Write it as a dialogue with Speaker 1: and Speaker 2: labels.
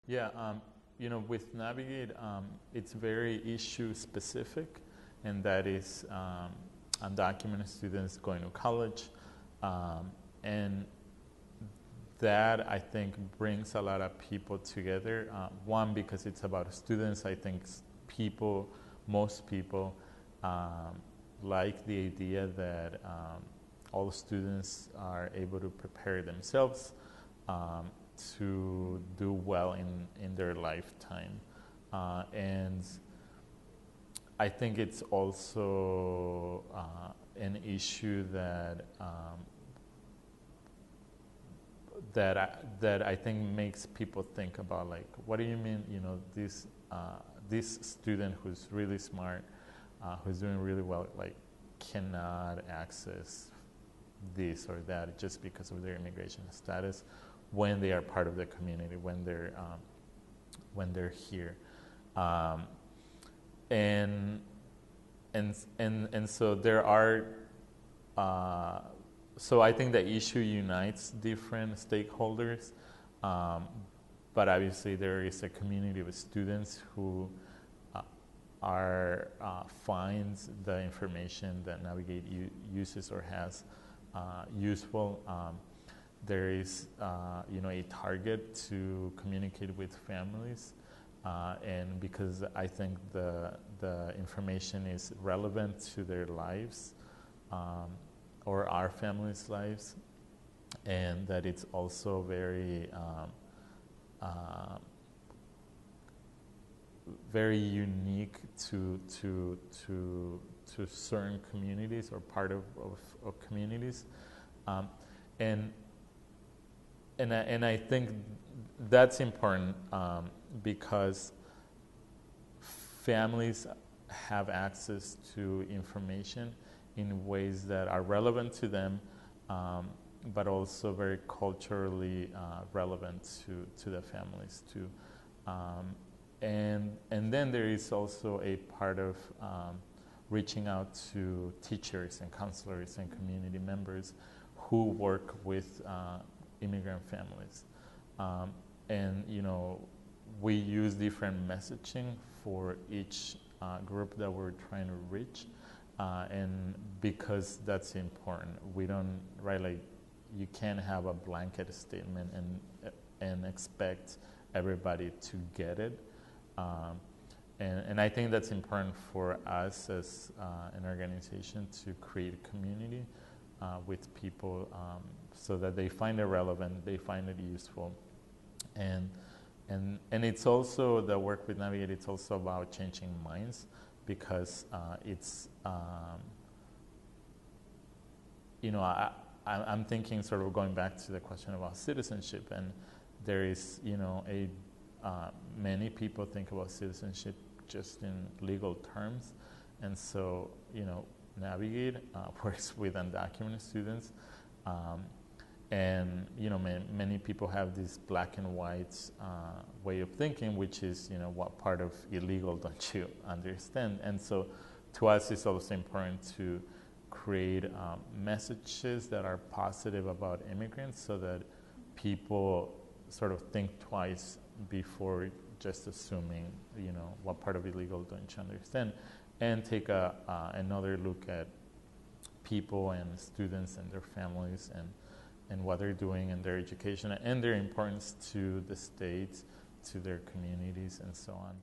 Speaker 1: Yeah, with Navigate, it's very issue specific, and that is undocumented students going to college. And that, I think, brings a lot of people together. One, because it's about students. I think most people like the idea that all students are able to prepare themselves to do well in their lifetime. And I think it's also an issue that that I think makes people think about, like, what do you mean, this student who's really smart, who's doing really well, like, cannot access this or that just because of their immigration status when they are part of the community, when they're here. And so there are so I think the issue unites different stakeholders, but obviously there is a community of students who finds the information that Navigate uses or has useful. There is a target to communicate with families, and because I think the information is relevant to their lives, or our families' lives, and that it's also very very unique to certain communities or part of communities, and I think that's important because families have access to information in ways that are relevant to them, but also very culturally relevant to the families too. And then there is also a part of reaching out to teachers and counselors and community members who work with immigrant families. And we use different messaging for each group that we're trying to reach. And because that's important, we don't, right, like, you can't have a blanket statement and expect everybody to get it. And I think that's important for us as an organization to create a community with people so that they find it relevant, they find it useful. And it's also, the work with Navigate, it's also about changing minds, because it's, I'm thinking, sort of going back to the question about citizenship, and there is, many people think about citizenship just in legal terms, and so, Navigate works with undocumented students, and many people have this black and white way of thinking, which is, what part of illegal don't you understand? And so to us, it's also important to create messages that are positive about immigrants, so that people sort of think twice before just assuming, what part of illegal don't you understand, and take another look at people and students and their families and what they're doing in their education and their importance to the state, to their communities, and so on.